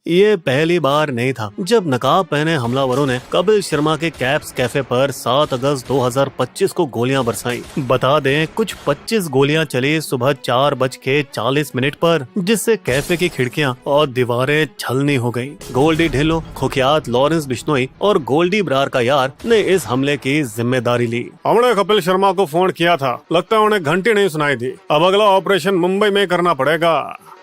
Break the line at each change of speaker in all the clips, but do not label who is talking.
ये पहली बार नहीं था जब नकाब पहने हमलावरों ने कपिल शर्मा के कैप्स कैफे पर 7 अगस्त 2025 को गोलियां बरसाई। बता दें, कुछ 25 गोलियां चली सुबह 4:40 पर, जिससे कैफे की खिड़कियां और दीवारें छलनी हो गयी। गोल्डी ढिल्लो, कुख्यात लॉरेंस बिश्नोई और गोल्डी बरार का यार ने इस हमले की जिम्मेदारी ली।
हमने कपिल शर्मा को फोन किया था, लगता है उन्हें घंटी नहीं सुनाई थी। अब अगला ऑपरेशन मुंबई में करना पड़ेगा।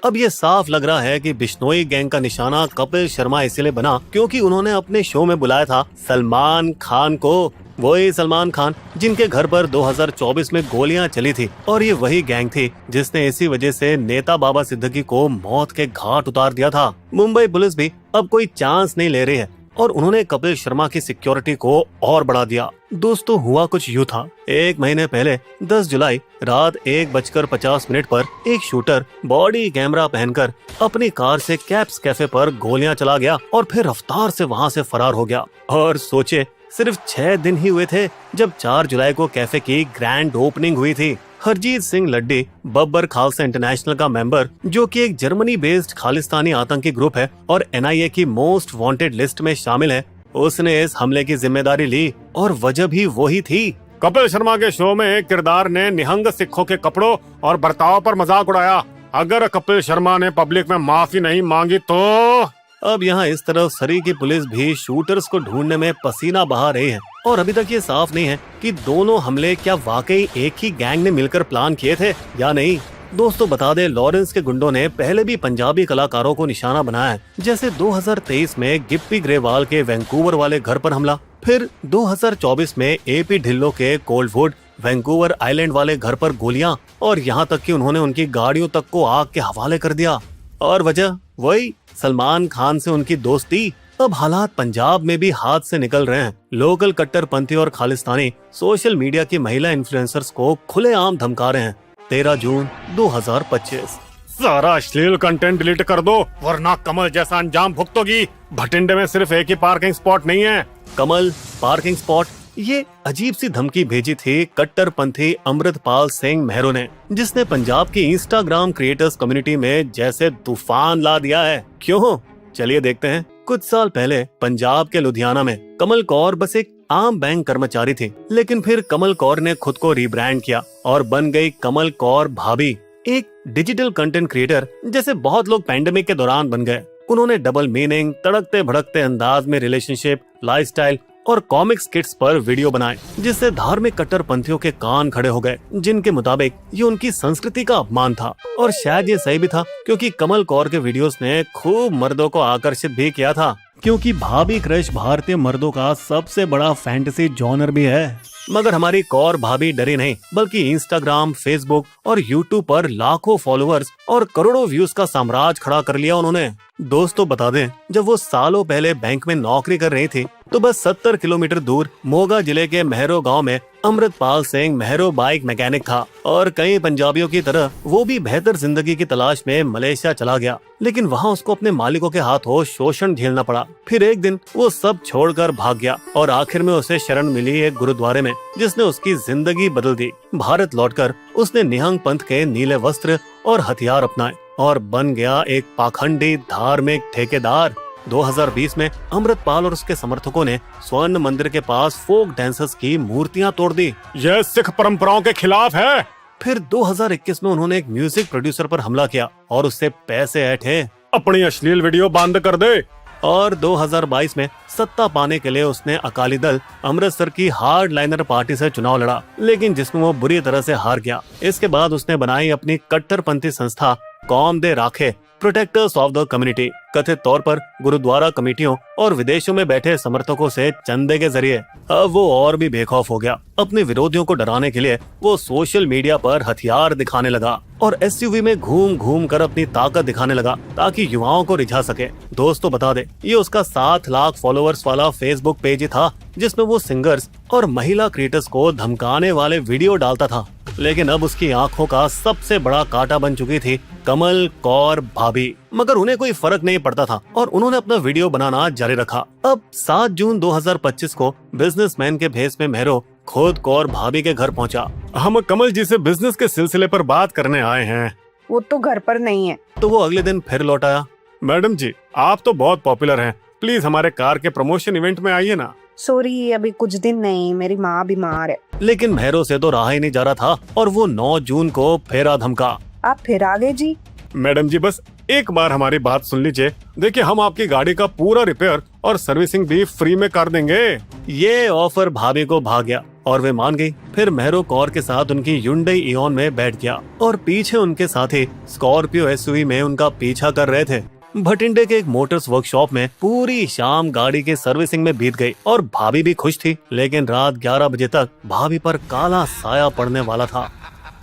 अब ये साफ लग रहा है कि बिश्नोई गैंग का निशाना कपिल शर्मा इसलिए बना क्योंकि उन्होंने अपने शो में बुलाया था सलमान खान को। वही सलमान खान जिनके घर पर 2024 में गोलियां चली थी, और ये वही गैंग थी जिसने इसी वजह से नेता बाबा सिद्दीकी को मौत के घाट उतार दिया था। मुंबई पुलिस भी अब कोई चांस नहीं ले रही है और उन्होंने कपिल शर्मा की सिक्योरिटी को और बढ़ा दिया। दोस्तों, हुआ कुछ यूँ था। 1 महीने पहले 10 जुलाई रात 1:50 पर एक शूटर बॉडी कैमरा पहनकर अपनी कार से कैप्स कैफे पर गोलियां चला गया और फिर रफ्तार से वहां से फरार हो गया। और सोचे, सिर्फ 6 दिन ही हुए थे जब 4 जुलाई को कैफे की ग्रैंड ओपनिंग हुई थी। हरजीत सिंह लड्डी, बब्बर खालसा इंटरनेशनल का मेंबर, जो कि एक जर्मनी बेस्ड खालिस्तानी आतंकी ग्रुप है और NIA की मोस्ट वांटेड लिस्ट में शामिल है, उसने इस हमले की जिम्मेदारी ली और वजह भी वही थी।
कपिल शर्मा के शो में एक किरदार ने निहंग सिखों के कपड़ों और बर्ताव पर मजाक उड़ाया। अगर कपिल शर्मा ने पब्लिक में माफी नहीं मांगी तो
अब यहाँ इस तरफ सरी की पुलिस भी शूटर्स को ढूंढने में पसीना बहा रही है और अभी तक ये साफ नहीं है कि दोनों हमले क्या वाकई एक ही गैंग ने मिलकर प्लान किए थे या नहीं। दोस्तों, बता दें, लॉरेंस के गुंडों ने पहले भी पंजाबी कलाकारों को निशाना बनाया है, जैसे 2023 में गिप्पी ग्रेवाल के वैंकूवर वाले घर पर हमला, फिर 2024 में AP ढिल्लो के कोल्डवुड वैंकूवर आइलैंड वाले घर पर गोलियां, और यहाँ तक कि उन्होंने उनकी गाड़ियों तक को आग के हवाले कर दिया। और वजह वही सलमान खान से उनकी दोस्ती। अब हालात पंजाब में भी हाथ से निकल रहे हैं। लोकल कट्टरपंथी और खालिस्तानी सोशल मीडिया की महिला इन्फ्लुएंसर्स को खुलेआम धमका रहे हैं। 13 जून 2025।
सारा अश्लील कंटेंट डिलीट कर दो वरना कमल जैसा अंजाम भुगतोगी। भटिंडे में सिर्फ एक ही पार्किंग स्पॉट नहीं है।
कमल पार्किंग स्पॉट, ये अजीब सी धमकी भेजी थी कट्टरपंथी अमृतपाल सिंह महरो ने, जिसने पंजाब की इंस्टाग्राम क्रिएटर्स कम्युनिटी में जैसे तूफान ला दिया है। क्यों? चलिए देखते हैं। कुछ साल पहले पंजाब के लुधियाना में कमल कौर बस एक आम बैंक कर्मचारी थी, लेकिन फिर कमल कौर ने खुद को रीब्रांड किया और बन गई कमल कौर भाभी, एक डिजिटल कंटेंट क्रिएटर जैसे बहुत लोग पैंडेमिक के दौरान बन गए। उन्होंने डबल मीनिंग, तड़कते भड़कते अंदाज में रिलेशनशिप, लाइफस्टाइल और कॉमिक्स किट्स पर वीडियो बनाए, जिससे धार्मिक कट्टरपंथियों के कान खड़े हो गए, जिनके मुताबिक ये उनकी संस्कृति का अपमान था। और शायद ये सही भी था, क्योंकि कमल कौर के वीडियोस ने खूब मर्दों को आकर्षित भी किया था, क्योंकि भाभी क्रश भारतीय मर्दों का सबसे बड़ा फैंटेसी जॉनर भी है। मगर हमारी कौर भाभी डरी नहीं, बल्कि इंस्टाग्राम, फेसबुक और यूट्यूब पर लाखों फॉलोअर्स और करोड़ों व्यूज का साम्राज्य खड़ा कर लिया उन्होंने। दोस्तों, बता दें, जब वो सालों पहले बैंक में नौकरी कर रही थी, तो बस 70 किलोमीटर दूर मोगा जिले के महरो गांव में अमृतपाल सिंह महरो बाइक मैकेनिक था, और कई पंजाबियों की तरह वो भी बेहतर जिंदगी की तलाश में मलेशिया चला गया। लेकिन वहाँ उसको अपने मालिकों के हाथों शोषण झेलना पड़ा। फिर एक दिन वो सब छोड़कर भाग गया और आखिर में उसे शरण मिली एक गुरुद्वारे में, जिसने उसकी जिंदगी बदल दी। भारत लौटकर उसने निहंग पंथ के नीले वस्त्र और हथियार अपनाए और बन गया एक पाखंडी धार्मिक ठेकेदार। 2020 में अमृतपाल और उसके समर्थकों ने स्वर्ण मंदिर के पास फोक डांसर्स की मूर्तियां तोड़ दी।
यह सिख परंपराओं के खिलाफ है।
फिर 2021 में उन्होंने एक म्यूजिक प्रोड्यूसर पर हमला किया और उससे पैसे ऐंठे।
अपनी अश्लील वीडियो बंद कर दे।
और 2022 में सत्ता पाने के लिए उसने अकाली दल अमृतसर की हार्ड लाइनर पार्टी से चुनाव लड़ा, लेकिन जिसमें वो बुरी तरह से हार गया। इसके बाद उसने बनाई अपनी कट्टरपंथी संस्था कौम दे राखे, प्रोटेक्टर्स ऑफ द कम्युनिटी, कथित तौर पर गुरुद्वारा कमेटियों और विदेशों में बैठे समर्थकों से चंदे के जरिए। अब वो और भी बेखौफ हो गया। अपने विरोधियों को डराने के लिए वो सोशल मीडिया पर हथियार दिखाने लगा और SUV में घूम घूम कर अपनी ताकत दिखाने लगा, ताकि युवाओं को रिझा सके। दोस्तों, बता दे, ये उसका 7 लाख फॉलोअर्स वाला फेसबुक पेज ही था, जिसमें वो सिंगर्स और महिला क्रिएटर्स को धमकाने वाले वीडियो डालता था। लेकिन अब उसकी आंखों का सबसे बड़ा कांटा बन चुकी थी कमल कौर भाभी। मगर उन्हें कोई फर्क नहीं पड़ता था और उन्होंने अपना वीडियो बनाना जारी रखा। अब 7 जून 2025 को बिजनेसमैन के भेस में महरो खुद कौर भाभी के घर पहुंचा।
हम कमल जी से बिजनेस के सिलसिले पर बात करने आए हैं।
वो तो घर पर नहीं है।
तो वो अगले दिन फिर लौट आया।
मैडम जी, आप तो बहुत पॉपुलर हैं, प्लीज हमारे कार के प्रमोशन इवेंट में आइए ना।
सॉरी, अभी कुछ दिन नहीं, मेरी माँ बीमार है।
लेकिन मेहरो से तो रहा ही नहीं जा रहा था और वो 9 जून को फेरा धमका।
आप फिर आ गए जी।
मैडम जी, बस एक बार हमारी बात सुन लीजिए। देखिए, हम आपकी गाड़ी का पूरा रिपेयर और सर्विसिंग भी फ्री में कर देंगे।
ये ऑफर भाभी को भा गया और वे मान गई। फिर मेहरो कौर के साथ उनकी Hyundai Eon में बैठ गया और पीछे उनके साथी स्कॉर्पियो SUV में उनका पीछा कर रहे थे। भटिंडे के एक मोटर्स वर्कशॉप में पूरी शाम गाड़ी के सर्विसिंग में बीत गई और भाभी भी खुश थी। लेकिन रात 11 बजे तक भाभी पर काला साया पड़ने वाला था।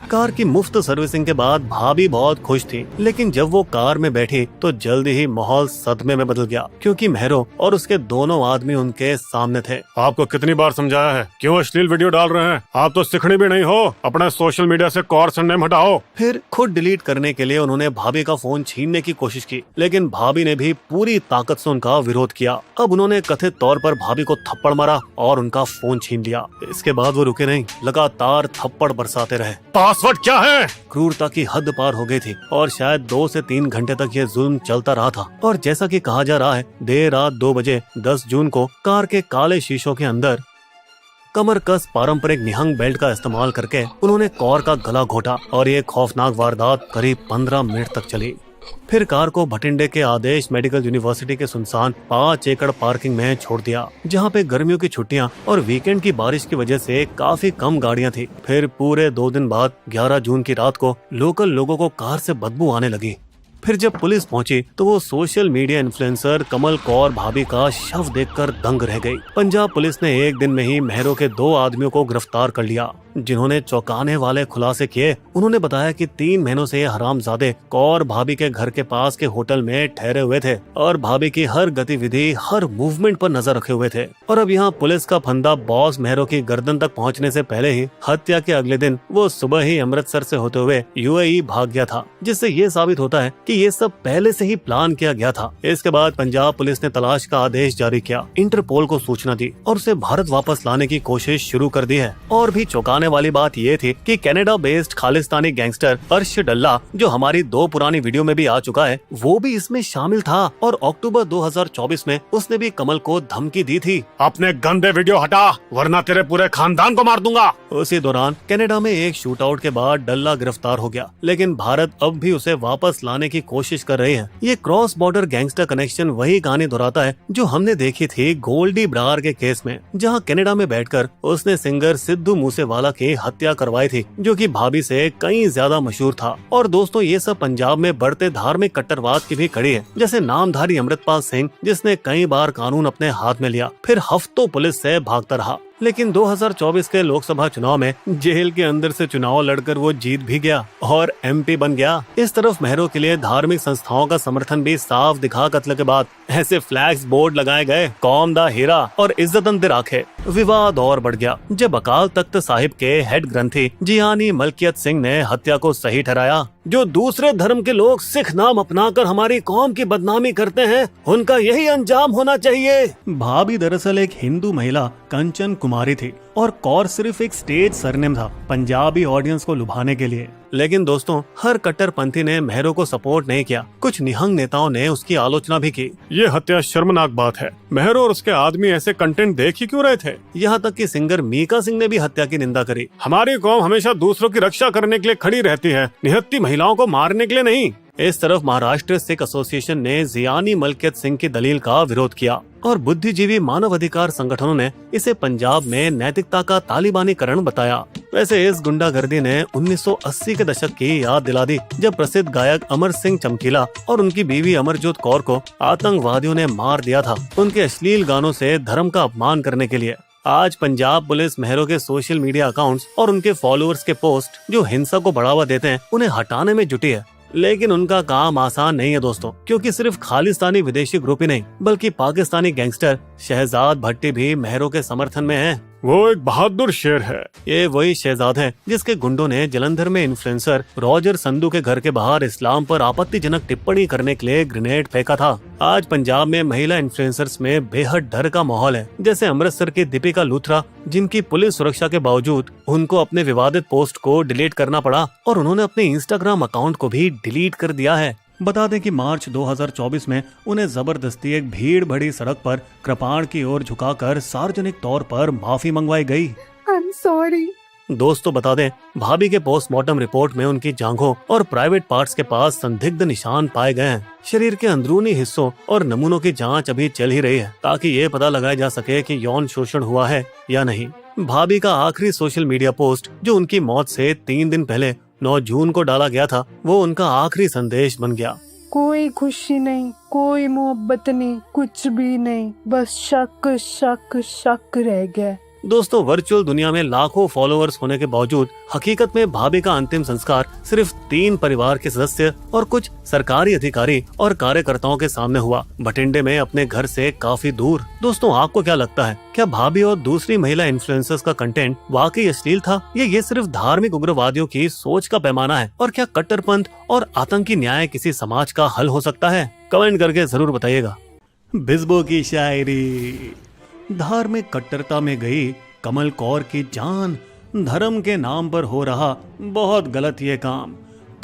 कार की मुफ्त सर्विसिंग के बाद भाभी बहुत खुश थी, लेकिन जब वो कार में बैठी तो जल्दी ही माहौल सदमे में बदल गया, क्योंकि मेहरो और उसके दोनों आदमी उनके सामने थे।
आपको कितनी बार समझाया है, क्यों अश्लील वीडियो डाल रहे हैं? आप तो सिखड़ी भी नहीं हो, अपना सोशल मीडिया से कौर सरनेम हटाओ।
फिर खुद डिलीट करने के लिए उन्होंने भाभी का फोन छीनने की कोशिश की, लेकिन भाभी ने भी पूरी ताकत से उनका विरोध किया। अब उन्होंने कथित तौर पर भाभी को थप्पड़ मारा और उनका फोन छीन लिया। इसके बाद वो रुके नहीं, लगातार थप्पड़ बरसाते रहे।
पासवर्ड क्या है?
क्रूरता की हद पार हो गई थी और शायद 2 से 3 घंटे तक ये जुल्म चलता रहा था। और जैसा कि कहा जा रहा है, देर रात 2 बजे 10 जून को कार के काले शीशों के अंदर कमर कस पारंपरिक निहंग बेल्ट का इस्तेमाल करके उन्होंने कौर का गला घोटा और ये खौफनाक वारदात करीब 15 मिनट तक चली। फिर कार को भटिंडे के आदेश मेडिकल यूनिवर्सिटी के सुनसान 5 एकड़ पार्किंग में छोड़ दिया, जहां पे गर्मियों की छुट्टियां और वीकेंड की बारिश की वजह से काफी कम गाड़ियां थी। फिर पूरे 2 दिन बाद 11 जून की रात को लोकल लोगों को कार से बदबू आने लगी। फिर जब पुलिस पहुंची तो वो सोशल मीडिया इन्फ्लुएंसर कमल कौर भाभी का शव देखकर दंग रह गई। पंजाब पुलिस ने एक दिन में ही मेहरो के 2 आदमियों को गिरफ्तार कर लिया, जिन्होंने चौंकाने वाले खुलासे किए। उन्होंने बताया कि 3 महीनों से ये हरामजादे कौर भाभी के घर के पास के होटल में ठहरे हुए थे और भाभी की हर गतिविधि, हर मूवमेंट पर नजर रखे हुए थे। और अब यहाँ पुलिस का फंदा बॉस मेहरो की गर्दन तक पहुँचने से पहले ही हत्या के अगले दिन वो सुबह ही अमृतसर से होते हुए UAE भाग गया था, जिससे ये साबित होता है कि ये सब पहले से ही प्लान किया गया था। इसके बाद पंजाब पुलिस ने तलाश का आदेश जारी किया, इंटरपोल को सूचना दी और उसे भारत वापस लाने की कोशिश शुरू कर दी है। और भी चौंकाने वाली बात ये थी कि कनाडा बेस्ड खालिस्तानी गैंगस्टर अर्श डल्ला, जो हमारी 2 पुरानी वीडियो में भी आ चुका है, वो भी इसमें शामिल था और अक्टूबर 2024 में उसने भी कमल को धमकी दी थी,
अपने गंदे वीडियो हटा वरना तेरे पूरे खानदान को मार दूंगा।
उसी दौरान कनाडा में एक शूटआउट के बाद डल्ला गिरफ्तार हो गया, लेकिन भारत अब भी उसे वापस लाने की कोशिश कर रही है। ये क्रॉस बॉर्डर गैंगस्टर कनेक्शन वही कहानी दोहराता है जो हमने देखी थी गोल्डी ब्रार के केस में, जहां कनाडा में बैठकर उसने सिंगर सिद्धू मूसेवाला की हत्या करवाई थी, जो कि भाभी से कहीं ज्यादा मशहूर था। और दोस्तों, ये सब पंजाब में बढ़ते धार्मिक कट्टरवाद की भी कड़ी है, जैसे नामधारी अमृतपाल सिंह, जिसने कई बार कानून अपने हाथ में लिया, फिर हफ्तों पुलिस से भागता रहा, लेकिन 2024 के लोकसभा चुनाव में जेल के अंदर से चुनाव लड़कर वो जीत भी गया और MP बन गया। इस तरफ मेहरो के लिए धार्मिक संस्थाओं का समर्थन भी साफ दिखा कत्ल के बाद ऐसे फ्लैग्स बोर्ड लगाए गए, कौम दा हीरा और इज्जतन दे राखे। विवाद और बढ़ गया जब अकाल तख्त साहिब के हेड ग्रंथी जियानी मलकियत सिंह ने हत्या को सही ठहराया। जो दूसरे धर्म के लोग सिख नाम अपनाकर हमारी कौम की बदनामी करते हैं, उनका यही अंजाम होना चाहिए। भाभी दरअसल एक हिंदू महिला कंचन कुमारी थी और कौर सिर्फ एक स्टेज सरनेम था पंजाबी ऑडियंस को लुभाने के लिए। लेकिन दोस्तों, हर कट्टरपंथी ने मेहरो को सपोर्ट नहीं किया, कुछ निहंग नेताओं ने उसकी आलोचना भी की।
ये हत्या शर्मनाक बात है। मेहरो और उसके आदमी ऐसे कंटेंट देख ही क्यों रहे थे?
यहाँ तक कि सिंगर मीका सिंह ने भी हत्या की निंदा करी।
हमारी कौम हमेशा दूसरों की रक्षा करने के लिए खड़ी रहती है, निहत्ती महिलाओं को मारने के लिए नहीं।
इस तरफ महाराष्ट्र सिख एसोसिएशन ने जियानी मलकियत सिंह की दलील का विरोध किया और बुद्धिजीवी मानव अधिकार संगठनों ने इसे पंजाब में नैतिकता का तालिबानीकरण बताया। वैसे इस गुंडागर्दी ने 1980 के दशक की याद दिला दी, जब प्रसिद्ध गायक अमर सिंह चमकीला और उनकी बीवी अमरजोत कौर को आतंकवादियों ने मार दिया था, उनके अश्लील गानों से धर्म का अपमान करने के लिए। आज पंजाब पुलिस मेहरो के सोशल मीडिया अकाउंट्स और उनके फॉलोअर्स के पोस्ट जो हिंसा को बढ़ावा देते हैं, उन्हें हटाने में जुटी है। लेकिन उनका काम आसान नहीं है दोस्तों, क्योंकि सिर्फ खालिस्तानी विदेशी ग्रुप ही नहीं, बल्कि पाकिस्तानी गैंगस्टर शहजाद भट्टी भी मेहरो के समर्थन में है।
वो एक बहादुर शेर है।
ये वही शहजाद है जिसके गुंडों ने जलंधर में इन्फ्लुएंसर रॉजर संधू के घर के बाहर इस्लाम पर आपत्तिजनक टिप्पणी करने के लिए ग्रेनेड फेंका था। आज पंजाब में महिला इन्फ्लुएंसर्स में बेहद डर का माहौल है, जैसे अमृतसर की दीपिका लूथरा, जिनकी पुलिस सुरक्षा के बावजूद उनको अपने विवादित पोस्ट को डिलीट करना पड़ा और उन्होंने अपने इंस्टाग्राम अकाउंट को भी डिलीट कर दिया है। बता दें कि मार्च 2024 में उन्हें जबरदस्ती एक भीड़ भरी सड़क पर कृपाण की ओर झुकाकर सार्वजनिक तौर पर माफी मंगवाई गई।
I am sorry.
दोस्तों बता दें, भाभी के पोस्टमार्टम रिपोर्ट में उनकी जांघों और प्राइवेट पार्ट्स के पास संदिग्ध निशान पाए गए हैं। शरीर के अंदरूनी हिस्सों और नमूनों की जांच अभी चल ही रही है ताकि ये पता लगाया जा सके कि यौन शोषण हुआ है या नहीं। भाभी का आखिरी सोशल मीडिया पोस्ट जो उनकी मौत से 3 दिन पहले 9 जून को डाला गया था, वो उनका आखिरी संदेश बन गया।
कोई खुशी नहीं, कोई मोहब्बत नहीं, कुछ भी नहीं, बस शक शक शक रह गया।
दोस्तों, वर्चुअल दुनिया में लाखों फॉलोअर्स होने के बावजूद हकीकत में भाभी का अंतिम संस्कार सिर्फ 3 परिवार के सदस्य और कुछ सरकारी अधिकारी और कार्यकर्ताओं के सामने हुआ, बठिंडे में अपने घर से काफी दूर। दोस्तों, आपको क्या लगता है, क्या भाभी और दूसरी महिला इन्फ्लुएंसर्स का कंटेंट वाकई अश्लील था या ये सिर्फ धार्मिक उग्रवादियों की सोच का पैमाना है? और क्या कट्टरपंथ और आतंकी न्याय किसी समाज का हल हो सकता है? कमेंट करके जरूर बताइएगा। बिस्बो की शायरी। धार्मिक कट्टरता में गई कमल कौर की जान, धर्म के नाम पर हो रहा बहुत गलत ये काम।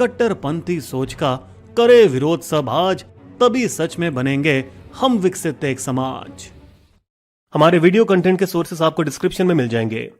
कट्टरपंथी सोच का करे विरोध सब आज, तभी सच में बनेंगे हम विकसित एक समाज।
हमारे वीडियो कंटेंट के सोर्सेस आपको डिस्क्रिप्शन में मिल जाएंगे।